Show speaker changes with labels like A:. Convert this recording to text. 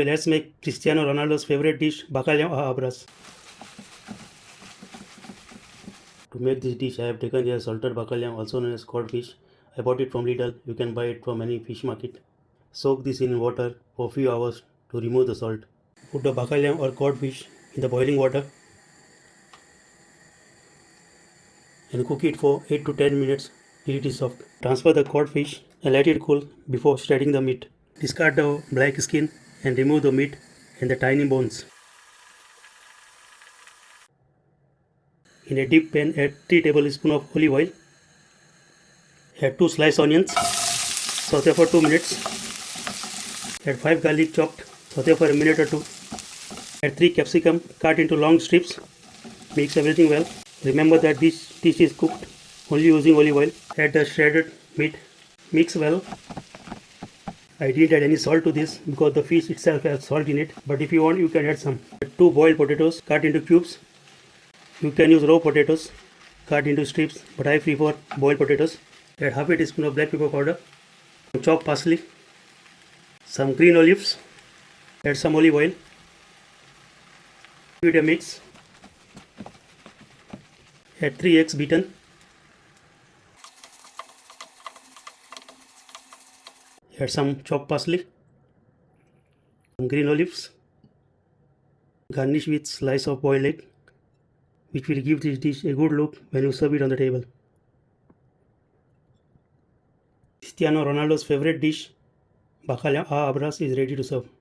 A: Let's make Cristiano Ronaldo's favorite dish, Bacalhau. To make this dish, I have taken here salted bacalhau, also known as cod fish. I bought it from Lidl. You can buy it from any fish market. Soak this in water for a few hours to remove the salt. Put the bacalhau or cod fish in the boiling water and cook it for 8 to 10 minutes till it is soft. Transfer the cod fish and let it cool before shredding the meat. Discard the black skin and remove the meat and the tiny bones. In a deep pan, add 3 tablespoons of olive oil. Add 2 sliced onions. Saute for 2 minutes. Add 5 garlic chopped. Saute for a minute or 2. Add 3 capsicum cut into long strips. Mix everything well. Remember that this dish is cooked only using olive oil. Add the shredded meat. Mix well. I didn't add any salt to this because the fish itself has salt in it. But if you want, you can add some. Add 2 boiled potatoes cut into cubes. You can use raw potatoes cut into strips, but I prefer boiled potatoes. Add half a teaspoon of black pepper powder. Chopped parsley. Some green olives. Add some olive oil. Give it a mix. Add 3 eggs beaten. Add some chopped parsley. Some green olives. Garnish with slice of boiled egg, which will give this dish a good look when you serve it on the table. Cristiano Ronaldo's favorite dish, BacalhauABras, is ready to serve.